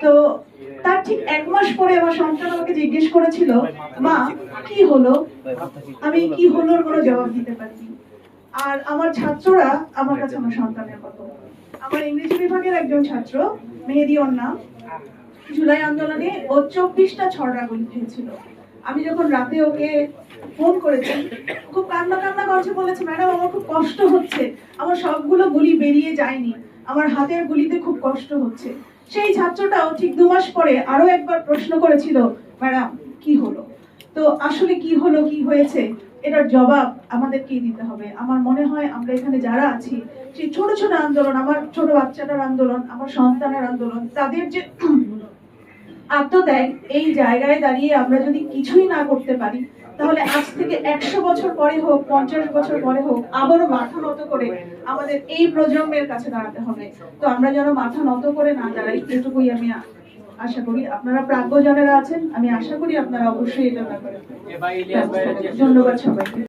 তো তার ঠিক 1 মাস পরে আমার সন্তান আমাকে জিজ্ঞেস করেছিল, মা কি হলো? আমি কি হলোর কোনো জবাব দিতে পারিনি। আর আমার ছাত্ররা আমার কাছে আমার সন্তানের মতো। আমার ইংরেজি বিভাগের একজন ছাত্র, মেহেদী ওর নাম, জুলাই আন্দোলনে ও 24টা ছড়া গুলি খেয়েছিল। আমি যখন রাতে ওকে ফোন করেছি, খুব কান্না কান্না করেছে, বলেছে ম্যাডাম আমার খুব কষ্ট হচ্ছে, আমার সবগুলো গুলি বেরিয়ে যায়নি, আমার হাতের গুলিতে খুব কষ্ট হচ্ছে। সেই ছাত্রটাও ঠিক 2 মাস পরে আরো একবার প্রশ্ন করেছিল, ম্যাডাম কি হলো? তো আসলে কি হলো, কি হয়েছে, এটার জবাব আমাদেরকেই দিতে হবে। আমার মনে হয় আমরা এখানে যারা আছি, সেই ছোট ছোট আন্দোলন, আমার ছোট বাচ্চাটার আন্দোলন, আমার সন্তানের আন্দোলন, তাদের যে আত্মত্যাগ, এই জায়গায় দাঁড়িয়ে আমরা যদি কিছুই না করতে পারি, তাহলে আজ থেকে 100 বছর পরে হোক, 50 বছর পরে হোক, আবারও মাথা নত করে আমাদের এই প্রজন্মের কাছে দাঁড়াতে হবে। তো আমরা যেন মাথা নত করে না দাঁড়াই, এটুকুই আমি আশা করি। আপনারা প্রাজ্ঞজনেরা আছেন, আমি আশা করি আপনারা অবশ্যই এটা ব্যাপারে। ধন্যবাদ সবাইকে।